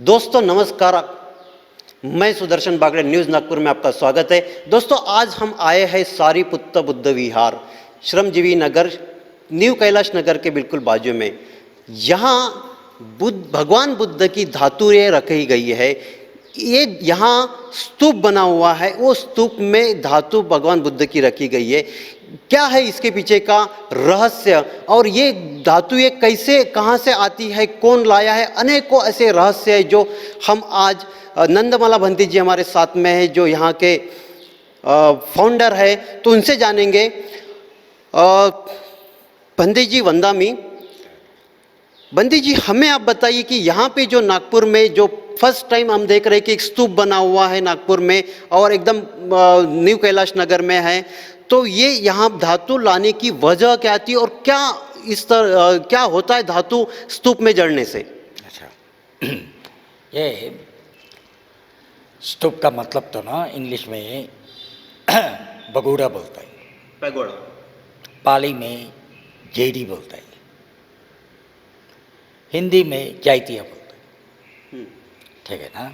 दोस्तों नमस्कार, मैं सुदर्शन बागड़े, न्यूज़ नागपुर में आपका स्वागत है। दोस्तों आज हम आए हैं सारीपुत्त बुद्ध विहार, श्रमजीवी नगर, न्यू कैलाश नगर के बिल्कुल बाजू में। यहाँ भगवान बुद्ध की धातुएं रखी गई है। ये यहाँ स्तूप बना हुआ है, वो स्तूप में धातु भगवान बुद्ध की रखी गई है। क्या है इसके पीछे का रहस्य और ये धातु ये कैसे कहाँ से आती है, कौन लाया है, अनेकों ऐसे रहस्य है जो हम आज नंदमाला भंती जी हमारे साथ में है, जो यहाँ के फाउंडर है, तो उनसे जानेंगे। भंती जी वंदामी, बंदी जी हमें आप बताइए कि यहाँ पे जो नागपुर में जो फर्स्ट टाइम हम देख रहे हैं कि एक स्तूप बना हुआ है नागपुर में और एकदम न्यू कैलाश नगर में है, तो ये यहाँ धातु लाने की वजह क्या थी और क्या इस तरह क्या होता है धातु स्तूप में जड़ने से? अच्छा, ये स्तूप का मतलब तो ना इंग्लिश में बगोड़ा बोलता है, पैगोड़ा, पाली में जेडी बोलता है, हिंदी में जाइतिया बोलता है। ठीक है ना।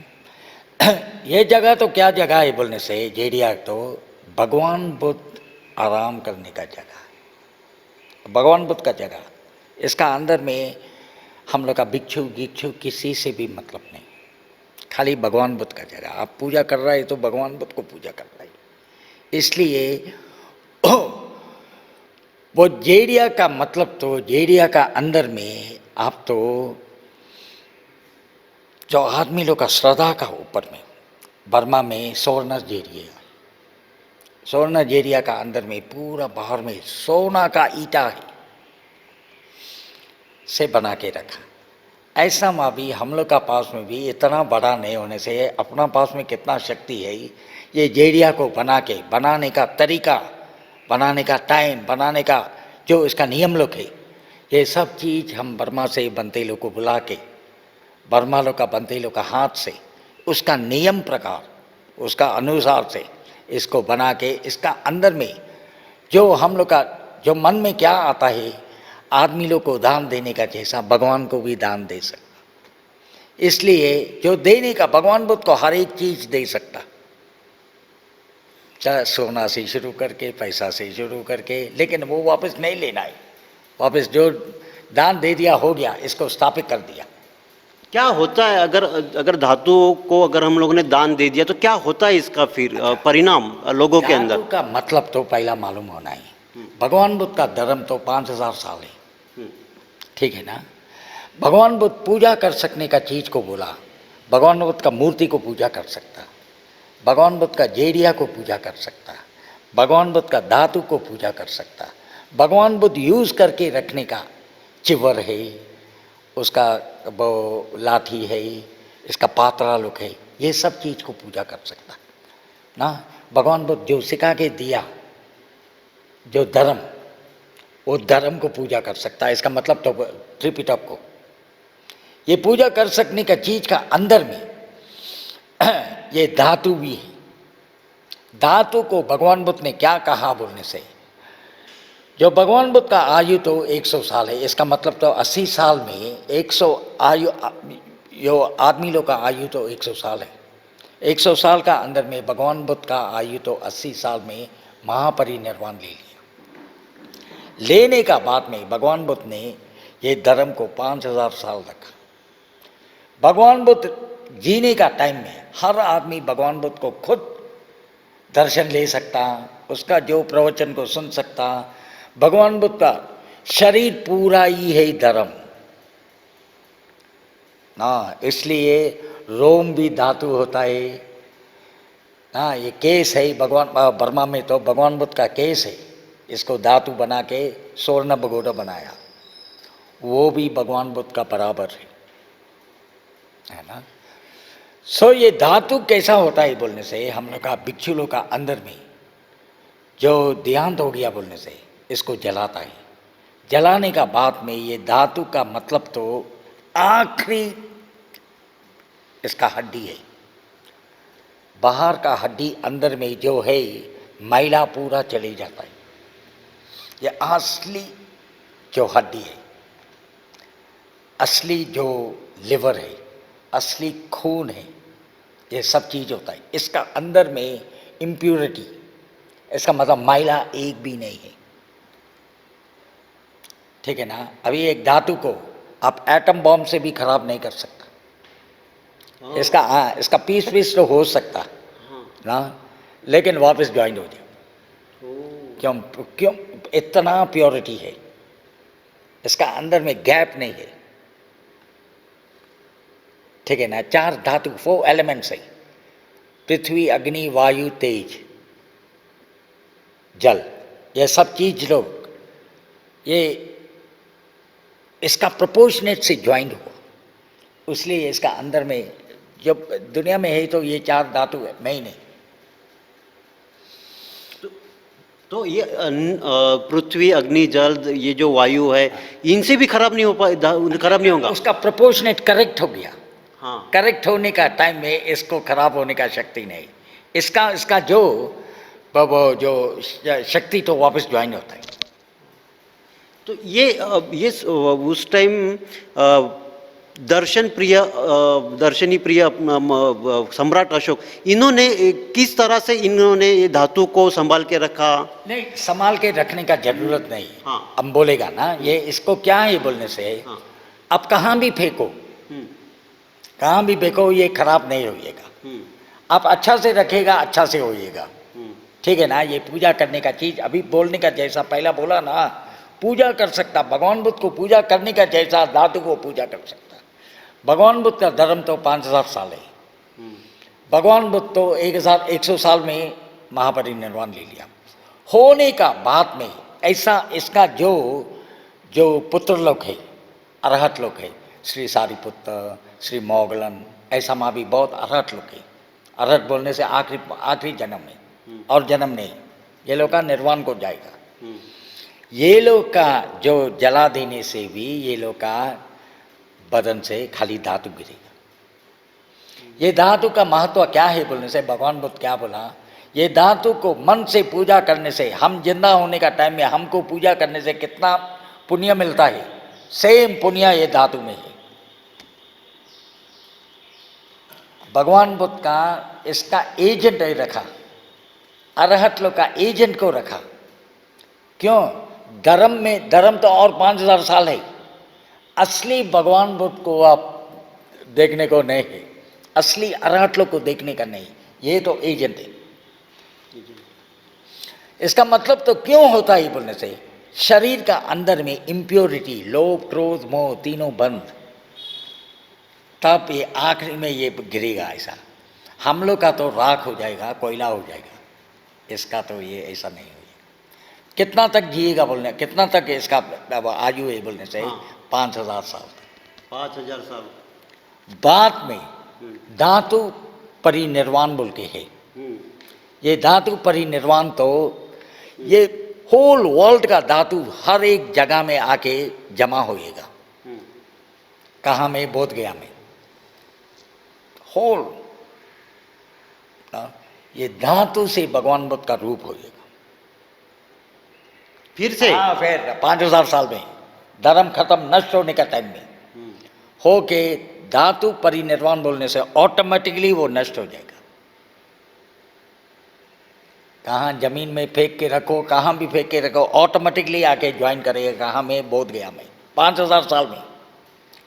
ये जगह तो क्या जगह है बोलने से, जेडिया तो भगवान बुद्ध आराम करने का जगह है, भगवान बुद्ध का जगह। इसका अंदर में हम लोग का भिक्षु गिक्षु किसी से भी मतलब नहीं, खाली भगवान बुद्ध का जगह। आप पूजा कर रहे हैं तो भगवान बुद्ध को पूजा कर रहे हैं। इसलिए वो जेडिया का मतलब तो जेडिया का अंदर में आप तो जो आदमी लोग का श्रद्धा का ऊपर में बर्मा में स्वर्ण जेरिया, स्वर्ण जेरिया का अंदर में पूरा बाहर में सोना का ईटा है से बना के रखा। ऐसा माँ भी हम लोग का पास में भी इतना बड़ा नहीं होने से अपना पास में कितना शक्ति है, ये जेरिया को बना के बनाने का तरीका, बनाने का टाइम, बनाने का जो इसका नियम लोग है, ये सब चीज़ हम बर्मा से बनते लोग को बुला के, बर्मा लोग का बनते लोग का हाथ से उसका नियम प्रकार, उसका अनुसार से इसको बना के, इसका अंदर में जो हम लोग का जो मन में क्या आता है, आदमी लोग को दान देने का जैसा भगवान को भी दान दे सकता। इसलिए जो देने का, भगवान बुद्ध को हर एक चीज़ दे सकता, चाहे सोना से शुरू करके, पैसा से शुरू करके, लेकिन वो वापस नहीं लेना है। वापस जो दान दे दिया हो गया, इसको स्थापित कर दिया। क्या होता है अगर धातुओं को अगर हम लोगों ने दान दे दिया तो क्या होता है इसका फिर परिणाम लोगों के अंदर? धातु का मतलब तो पहला मालूम होना है। भगवान बुद्ध का धर्म तो 5000 साल है, ठीक है ना। भगवान बुद्ध पूजा कर सकने का चीज को बोला, भगवान बुद्ध का मूर्ति को पूजा कर सकता, भगवान बुद्ध का जेडिया को पूजा कर सकता, भगवान बुद्ध का धातु को पूजा कर सकता, भगवान बुद्ध यूज करके रखने का चिवर है, उसका वो लाठी है, इसका पात्रा लुक है, ये सब चीज़ को पूजा कर सकता ना। भगवान बुद्ध जो सिखा के दिया जो धर्म, वो धर्म को पूजा कर सकता है। इसका मतलब तो त्रिपिटक को ये पूजा कर सकने का चीज का अंदर में ये धातु भी है। धातु को भगवान बुद्ध ने क्या कहा बोलने से, जो भगवान बुद्ध का आयु तो 100 साल है, इसका मतलब तो 80 साल में 100 आयु, जो आदमी लोग का आयु तो 100 साल है। 100 साल का अंदर में भगवान बुद्ध का आयु तो 80 साल में महापरिनिर्वाण ले लिया। लेने का बाद में भगवान बुद्ध ने ये धर्म को 5000 साल रखा। भगवान बुद्ध जीने का टाइम में हर आदमी भगवान बुद्ध को खुद दर्शन ले सकता, उसका जो प्रवचन को सुन सकता। भगवान बुद्ध का शरीर पूरा ही है धर्म ना, इसलिए रोम भी धातु होता है ना। ये केस है भगवान, बर्मा में तो भगवान बुद्ध का केस है, इसको धातु बना के स्वर्ण बगोड़ा बनाया, वो भी भगवान बुद्ध का बराबर है ना। सो ये धातु कैसा होता है बोलने से, हम लोग का भिक्षु लोग का अंदर में जो देहांत हो गया बोलने से इसको जलाता है। जलाने का बाद में ये धातु का मतलब तो आखिरी इसका हड्डी है, बाहर का हड्डी अंदर में जो है मैला पूरा चले जाता है। ये असली जो हड्डी है, असली जो लिवर है, असली खून है, ये सब चीज़ होता है। इसका अंदर में इम्प्योरिटी, इसका मतलब मैला एक भी नहीं है, ठीक है ना। अभी एक धातु को आप एटम बॉम्ब से भी खराब नहीं कर सकता। इसका इसका पीस पीस तो हो सकता ना, लेकिन वापस ज्वाइन हो जाए। क्यों? क्यों? इतना प्योरिटी है इसका, अंदर में गैप नहीं है, ठीक है ना। 4 धातु, 4 एलिमेंट्स है, पृथ्वी, अग्नि, वायु, तेज, जल। ये सब चीज लोग, ये इसका प्रोपोर्शनेट से ज्वाइंट हुआ, इसलिए इसका अंदर में जब दुनिया में है तो ये 4 धातु है, मेन है। तो ये पृथ्वी, अग्नि, जल, ये जो वायु है, इनसे भी खराब नहीं हो खराब नहीं होगा। उसका प्रोपोर्शनेट करेक्ट हो गया। हाँ, करेक्ट होने का टाइम में इसको खराब होने का शक्ति नहीं। इसका जो वो जो शक्ति तो वापस ज्वाइन होता है। तो ये उस टाइम दर्शनी प्रिय सम्राट अशोक, इन्होंने किस तरह से इन्होंने ये धातु को संभाल के रखा? नहीं, संभाल के रखने का जरूरत नहीं। हाँ। अब बोलेगा ना ये, इसको क्या है बोलने से, हाँ। अब कहाँ भी फेंको, कहाँ भी फेंको, ये खराब नहीं होइएगा। आप अच्छा से रखेगा, अच्छा से होइएगा, ठीक है ना। ये पूजा करने का चीज, अभी बोलने का जैसा पहला बोला ना, पूजा कर सकता, भगवान बुद्ध को पूजा करने का जैसा धातु को पूजा कर सकता। भगवान बुद्ध का धर्म तो 5000 साल है। भगवान बुद्ध तो 1100 साल में महापरिनिर्वाण ले लिया। होने का बाद में ऐसा इसका जो पुत्र लोग है, अरहत लोग है, श्री सारिपुत्र, श्री मोगलन, ऐसा माँ भी बहुत अरहत लोग है। अरहत बोलने से आखिरी जन्म है, और जन्म नहीं, ये लोग का निर्वाण को जाएगा। ये लोग का जो जला देने से भी ये लोग का बदन से खाली धातु गिरेगा। ये धातु का महत्व क्या है बोलने से, भगवान बुद्ध क्या बोला, ये धातु को मन से पूजा करने से, हम जिंदा होने का टाइम में हमको पूजा करने से कितना पुण्य मिलता है, सेम पुण्य ये धातु में है। भगवान बुद्ध का इसका एजेंट है रखा, अरहत लोग का एजेंट को रखा। क्यों? धर्म तो और 5000 साल है। असली भगवान बुद्ध को आप देखने को नहीं है, असली अरहत लोग को देखने का नहीं, ये तो एजेंट है। इसका मतलब तो क्यों होता है बोलने से, शरीर का अंदर में इम्प्योरिटी, लोभ, क्रोध, मोह तीनों बंद, तब ये आखिरी में ये गिरेगा। ऐसा हम लोग का तो राख हो जाएगा, कोयला हो जाएगा, इसका तो ये ऐसा नहीं होगा। कितना तक जिएगा बोलने, कितना तक इसका आयु है बोलने से, 5000 साल तक। 5000 साल बाद में धातु परिनिर्वाण बोल के है। ये धातु परिनिर्वाण तो ये होल वर्ल्ड का धातु हर एक जगह में आके जमा होएगा। कहाँ में? बोध गया में। होल ये धातु से भगवान बुद्ध का रूप होएगा फिर से। हाँ, फिर 5000 साल में धर्म खत्म, नष्ट होने का टाइम में हो के धातु परिनिर्वाण बोलने से ऑटोमेटिकली वो नष्ट हो जाएगा। कहाँ जमीन में फेंक के रखो, कहाँ भी फेंक के रखो, ऑटोमेटिकली आके ज्वाइन करेगा। कहाँ में? बोध गया में, 5000 साल में।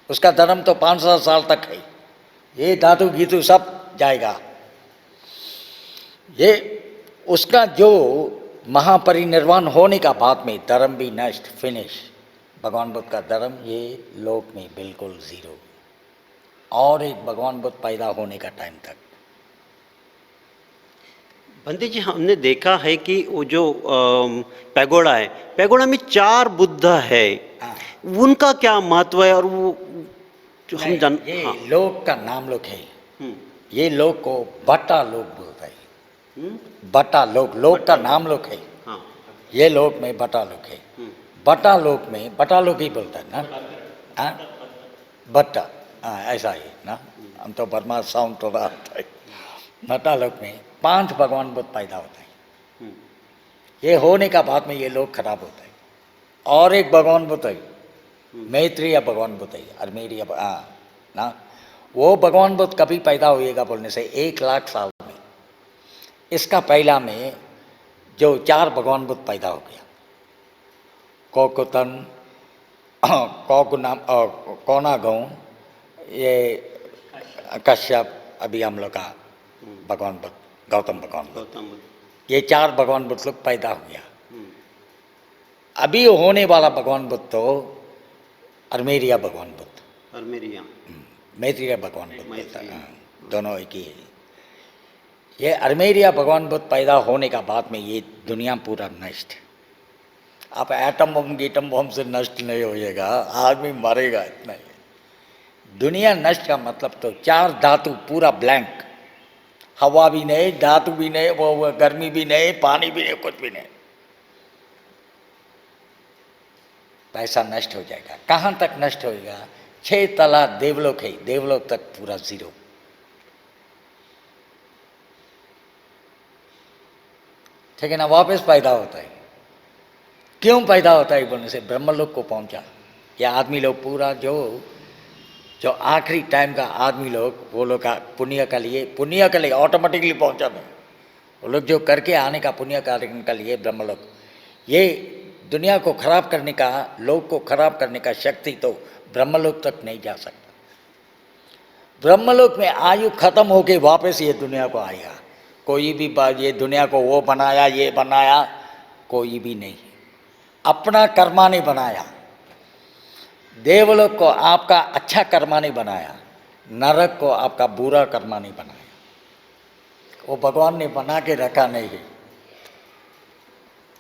उसका धर्म तो 5000 साल तक है। ये धातु गीतु सब जाएगा। ये उसका जो महापरिनिर्वाण होने का बाद में धर्म भी नष्ट, फिनिश। भगवान बुद्ध का धर्म ये लोक में बिल्कुल जीरो, और एक भगवान बुद्ध पैदा होने का टाइम तक। बंदे जी, हमने देखा है कि वो जो पैगोडा है, पैगोडा में 4 बुद्ध है, उनका क्या महत्व है? और वो जो हम जान, ये हाँ। लोक का नाम लोक है। ये लोक को बटा लोक बोलता है। बटा लोक, लोक का नाम लोक है। हाँ। ये लोक में बटा लोक है। बटा लोक में बटा लोक ही बोलता है ना, हाँ, बट्टा, हाँ ऐसा ही ना। हम तो बर्मा साउंड तो आता है। बटा लोक में 5 भगवान बुद्ध पैदा होता है। ये होने का बाद में ये लोग खराब होता है। और एक भगवान बुद्ध है, मैत्रेय भगवान बुद्ध है, अरमेरिया, हाँ ना। वो भगवान बुद्ध कभी पैदा होएगा बोलने से 1 लाख साल में। इसका पहला में जो 4 भगवान बुद्ध पैदा हो गया, कोकुतन, कोनागौ, ये कश्यप, अभी हम लोग का भगवान बुद्ध, गौतम भगवान बुद्ध, गौतम बुद्ध। ये 4 भगवान बुद्ध लोग पैदा हो गया। अभी होने वाला भगवान बुद्ध तो अर्मेरिया भगवान बुद्ध, अर्मेरिया, मैत्रेय भगवान बुद्ध, मैत्रेय। दोनों एक ही है। ये अर्मेरिया भगवान बुद्ध पैदा होने का बाद में ये दुनिया पूरा नष्ट। आप एटम बम गीटम बम से नष्ट नहीं होएगा, आदमी मरेगा, इतना ही। दुनिया नष्ट का मतलब तो 4 धातु पूरा ब्लैंक, हवा भी नहीं, धातु भी नहीं, वो गर्मी भी नहीं, पानी भी नहीं, कुछ भी नहीं, पैसा नष्ट हो जाएगा। कहाँ तक नष्ट होएगा? 6 तला देवलोक है, देवलोक तक पूरा जीरो। ठीक है ना? वापस पैदा होता है। क्यों पैदा होता है बोलने से ब्रह्मलोक को पहुंचा। ये आदमी लोग पूरा जो आखिरी टाइम का आदमी लोग, वो लोग का पुण्य के लिए ऑटोमेटिकली पहुंचा नहीं। वो लोग जो करके आने का पुण्य कार्य का लिए ब्रह्मलोक, ये दुनिया को खराब करने का, लोग को खराब करने का शक्ति तो ब्रह्मलोक तक नहीं जा सकता। ब्रह्मलोक में आयु खत्म होके वापस ये दुनिया को आएगा। कोई भी बात, ये दुनिया को वो बनाया, ये बनाया, कोई भी नहीं, अपना कर्मा नहीं बनाया। देवलोक को आपका अच्छा कर्मा नहीं बनाया, नरक को आपका बुरा कर्मा नहीं बनाया, वो भगवान ने बना के रखा नहीं है।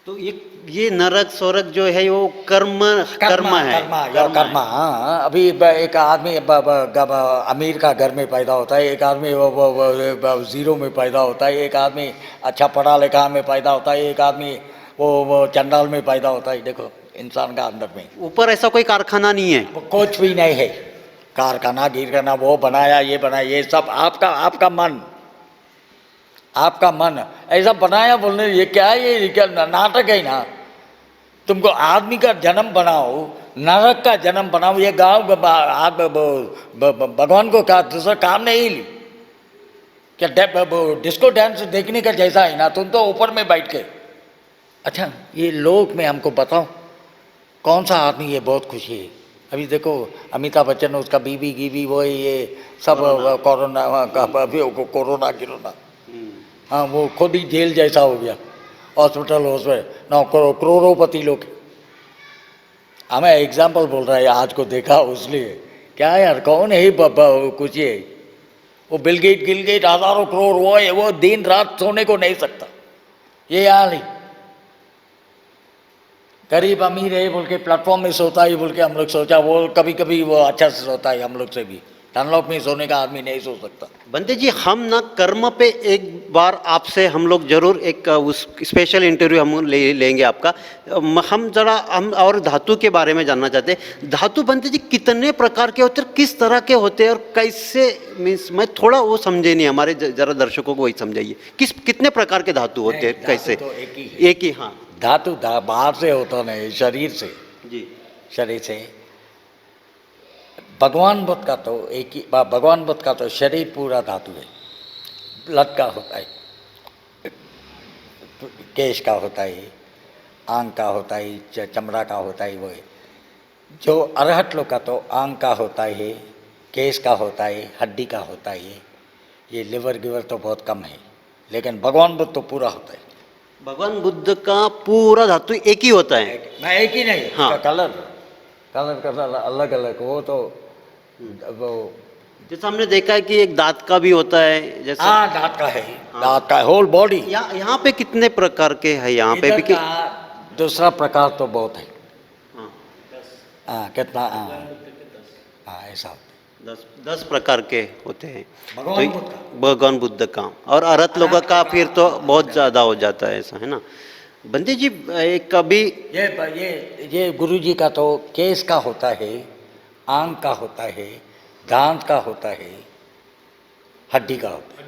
तो ये नरक स्वर्ग जो है वो कर्म है। कर्मा। हाँ, अभी एक आदमी अमीर का घर में पैदा होता है, एक आदमी जीरो में पैदा होता है, एक आदमी अच्छा पढ़ा लिखा में पैदा होता है, एक आदमी वो चंडाल में पैदा होता है। देखो इंसान का अंदर में ऊपर ऐसा कोई कारखाना नहीं है, वो कुछ भी नहीं है। कारखाना गिरखाना वो बनाया, ये बनाया, ये सब आपका मन ऐसा बनाया। बोलने ये क्या है? ये क्या नाटक है ना? तुमको आदमी का जन्म बनाओ, नरक का जन्म बनाओ, ये गाँव भगवान को क्या दूसरा काम नहीं ली क्या? डिस्को डांस देखने का जैसा है ना, तुम तो ऊपर में बैठ के। अच्छा, ये लोक में हमको बताओ कौन सा आदमी ये बहुत खुशी है? अभी देखो अमिताभ बच्चन, उसका बीवी गीवी, वो ये सब कोरोना गिरोना, हाँ, वो खुद ही जेल जैसा हो गया, हॉस्पिटल ना करोड़ोपति लोग। हमें एग्जाम्पल बोल रहा है, आज को देखा उसलिए। क्या यार, कौन है कुछ ये? वो बिल गेट हजारों करोड़, वो दिन रात सोने को नहीं सकता। ये हाल ही गरीब अमीर है बोल के प्लेटफॉर्म में सोता है बोल के हम लोग सोचा, वो कभी कभी वो अच्छा से सोता है हम लोग से भी। डनलॉप में सोने का आदमी नहीं सो सकता। बंदे जी, हम ना कर्म पे एक बार आपसे हम लोग जरूर एक उस स्पेशल इंटरव्यू हम लेंगे आपका। हम और धातु के बारे में जानना चाहते हैं। धातु बंदे जी कितने प्रकार के होते हैं, किस तरह के होते हैं, और कैसे, मीन्स मैं थोड़ा वो समझे नहीं, हमारे जरा दर्शकों को वही समझाइए। कितने प्रकार के धातु होते हैं, कैसे? तो एक ही। हाँ, धातु बाहर से होता नहीं, शरीर से। जी, शरीर से। भगवान बुद्ध का तो एक ही, भगवान बुद्ध का तो शरीर पूरा धातु है। ब्लड का होता है, केश का होता है, आंख का होता है, चमड़ा का होता है। वो है जो अरहत लोग का तो आंख का होता है, केश का होता है, हड्डी का होता है। ये लिवर गिवर तो बहुत कम है, लेकिन भगवान बुद्ध तो पूरा होता है। भगवान बुद्ध का पूरा धातु एक ही होता है? नहीं, एक ही नहीं। हाँ, कलर अलग अलग। वो तो वो जैसे हमने देखा है कि एक दांत का भी होता है, जैसे। हाँ, दांत का है। दांत का होल बॉडी। यहाँ पे कितने प्रकार के है? यहाँ पे भी दूसरा प्रकार तो बहुत है। हाँ, हाँ, कितना? हाँ, ऐसा 10 प्रकार के होते हैं भगवान बुद्ध का। और अरहत लोगों का फिर तो बहुत ज़्यादा हो जाता है, ऐसा है ना बंदे जी? कभी ये गुरु जी का तो केस का होता है, आंख का होता है, दांत का होता है, हड्डी का होता है।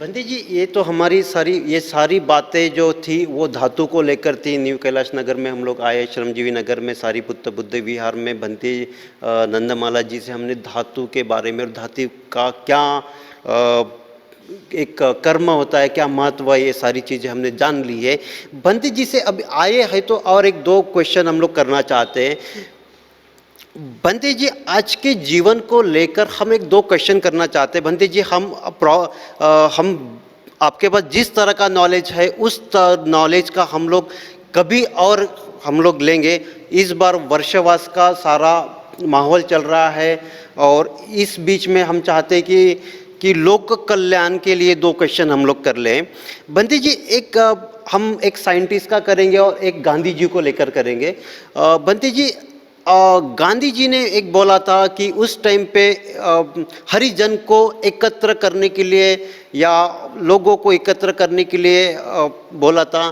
बंदी जी, ये सारी बातें जो थी वो धातु को लेकर थी। न्यू कैलाश नगर में हम लोग आए, श्रमजीवी नगर में सारीपुत्र बुद्ध विहार में बंदी नंदमाला जी से हमने धातु के बारे में और धातु का क्या एक कर्म होता है, क्या महत्व है, ये सारी चीज़ें हमने जान ली है। बंदी जी से अब आए हैं तो और एक दो क्वेश्चन हम लोग करना चाहते हैं। बंदी जी, आज के जीवन को लेकर हम एक दो क्वेश्चन करना चाहते हैं। बंदी जी, हम आपके पास जिस तरह का नॉलेज है उस नॉलेज का हम लोग कभी और हम लोग लेंगे। इस बार वर्षवास का सारा माहौल चल रहा है और इस बीच में हम चाहते हैं कि लोक कल्याण के लिए दो क्वेश्चन हम लोग कर लें। बंदी जी, हम एक साइंटिस्ट का करेंगे और एक गांधी जी को लेकर करेंगे। बंदी जी, गांधी जी ने एक बोला था कि उस टाइम पे हरिजन को एकत्र करने के लिए या लोगों को एकत्र करने के लिए बोला था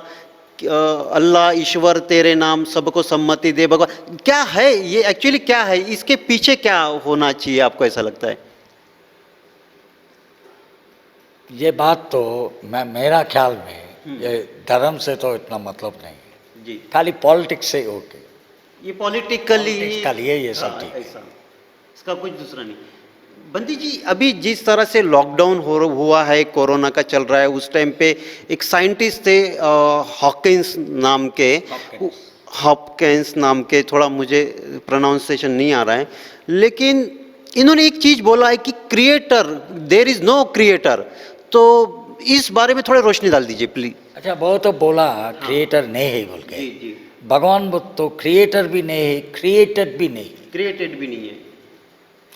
कि, अल्लाह ईश्वर तेरे नाम सबको सम्मति दे भगवान। क्या है ये, एक्चुअली क्या है, इसके पीछे क्या होना चाहिए, आपको ऐसा लगता है? ये बात तो मेरा ख्याल में ये धर्म से तो इतना मतलब नहीं जी, खाली पॉलिटिक्स से ओके। ये पॉलिटिकली ये सब चीज, इसका कुछ दूसरा नहीं। बंदी जी, अभी जिस तरह से लॉकडाउन हुआ है, कोरोना का चल रहा है, उस टाइम पे एक साइंटिस्ट थे हॉपकिंस नाम के, थोड़ा मुझे प्रोनाउंसिएशन नहीं आ रहा है, लेकिन इन्होंने एक चीज बोला है कि creator, there is no creator. तो इस बारे में थोड़ा रोशनी डाल दीजिए प्लीज। अच्छा, वो तो बोला क्रिएटर नहीं है बोल के। जी। भगवान बुद्ध तो क्रिएटर भी नहीं है, क्रिएटेड भी नहीं है,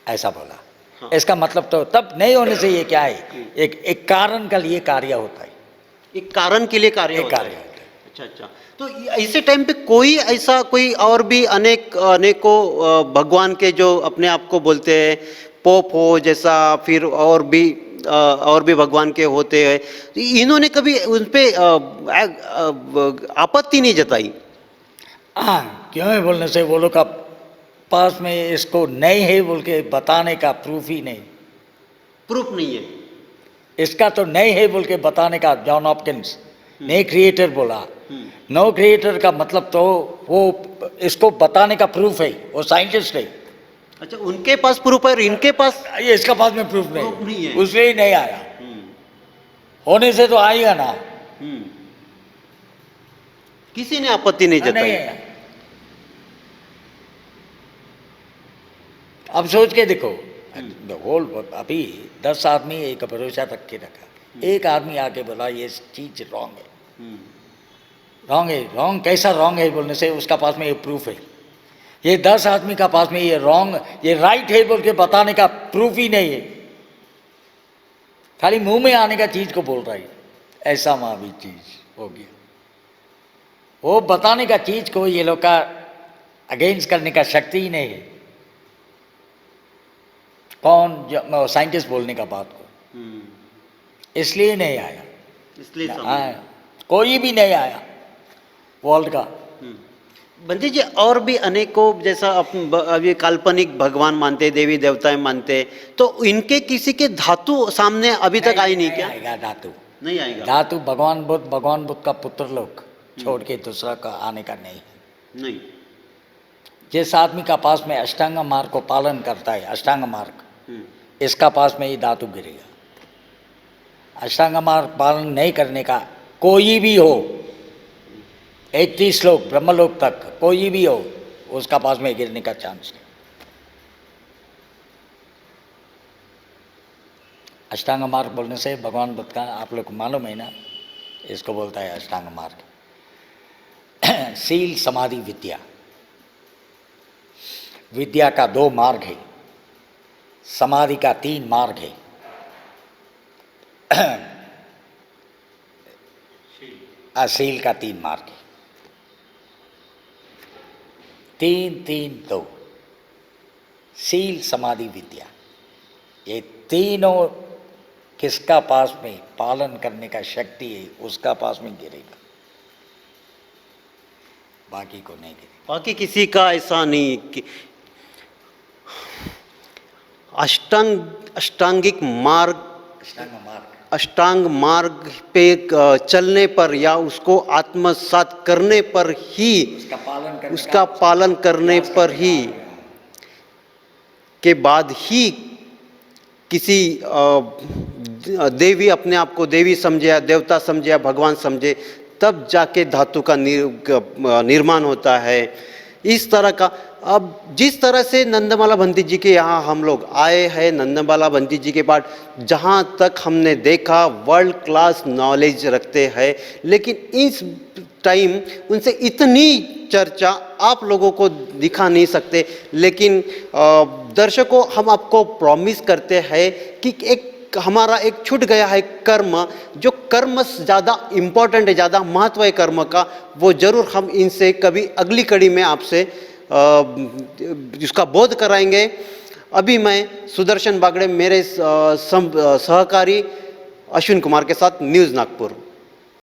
ऐसा बोला। हाँ। इसका मतलब तो तब नहीं होने से ये क्या है, एक कारण के लिए कार्य होता है, एक कारण के लिए कार्य होता है। अच्छा, तो ऐसे टाइम पे कोई और भी अनेकों भगवान के जो अपने आप को बोलते हैं पोप हो जैसा, फिर और भी भगवान के होते हैं, इन्होंने कभी उन पे आपत्ति नहीं जताई? हाँ, क्यों है बोलने से, वो लोग का पास में इसको नहीं है बोल के बताने का प्रूफ नहीं है। इसका तो नहीं है बोल के बताने का, जॉन हॉपकिंस नहीं क्रिएटर बोला। नो क्रिएटर का मतलब तो वो इसको बताने का प्रूफ है, वो साइंटिस्ट है। अच्छा, उनके पास प्रूफ है, इनके पास ये इसका पास में प्रूफ नहीं है, उसमें ही नहीं आया। होने से तो आएगा ना। किसी ने आपत्ति नहीं जताई। अब सोच के देखो, होल अभी 10 आदमी एक भरोसा रख के रखा, एक आदमी आके बोला ये चीज रॉन्ग है। रॉन्ग कैसा रॉन्ग है बोलने से उसका पास में ये प्रूफ है। ये 10 आदमी का पास में ये रॉन्ग, ये राइट है बोल के बताने का प्रूफ ही नहीं है, खाली मुंह में आने का चीज को बोल रहा है। ऐसा महावीर चीज हो गया, वो बताने का चीज को ये लोग का अगेंस्ट करने का शक्ति ही नहीं है। कौन साइंटिस्ट बोलने का बात को, इसलिए नहीं आया, इसलिए आया कोई भी नहीं आया वर्ल्ड का। बंदी जी, और भी अनेकों जैसा अभी काल्पनिक भगवान मानते, देवी देवताएं मानते, तो इनके किसी के धातु सामने अभी तक आई नहीं क्या? आएगा धातु, नहीं आएगा धातु। भगवान बुद्ध का पुत्र लोग छोड़ के दूसरा का आने का नहीं। जिस आदमी का पास में अष्टांग मार्ग को पालन करता है, अष्टांग मार्ग, इसका पास में ही धातु गिरेगा। अष्टांग मार्ग पालन नहीं करने का कोई भी हो, 31 लोग ब्रह्मलोक तक कोई भी हो, उसका पास में गिरने का चांस है। अष्टांग मार्ग बोलने से भगवान बुद्ध का आप लोग को मालूम है ना, इसको बोलता है अष्टांग मार्ग। शील समाधि विद्या का 2 मार्ग है, समाधि का 3 मार्ग है। शील का 3 मार्ग है, 3-3-2, शील समाधि विद्या। ये तीनों किसका पास में पालन करने का शक्ति है, उसका पास में गिरेगा, बाकी को नहीं गिरेगा। बाकी किसी का ऐसा नहीं कि अष्टांगिक मार्ग, अष्टांग मार्ग पे चलने पर या उसको आत्मसात करने पर ही, उसका पालन करने पर ही के बाद ही किसी देवी, अपने आप को देवी समझे या देवता समझे या भगवान समझे, तब जाके धातु का निर्माण होता है। इस तरह का, अब जिस तरह से नंदमाला भंती जी के यहाँ हम लोग आए हैं, नंदमाला भंती जी के बाद जहाँ तक हमने देखा वर्ल्ड क्लास नॉलेज रखते हैं, लेकिन इस टाइम उनसे इतनी चर्चा आप लोगों को दिखा नहीं सकते। लेकिन दर्शकों, हम आपको प्रॉमिस करते हैं कि एक हमारा एक छूट गया है कर्म, जो कर्म ज़्यादा इम्पोर्टेंट है, ज़्यादा महत्व है कर्म का, वो ज़रूर हम इनसे कभी अगली कड़ी में आपसे इसका बोध कराएंगे। अभी मैं सुदर्शन बागड़े, मेरे सहकारी अश्विन कुमार के साथ, न्यूज़ नागपुर।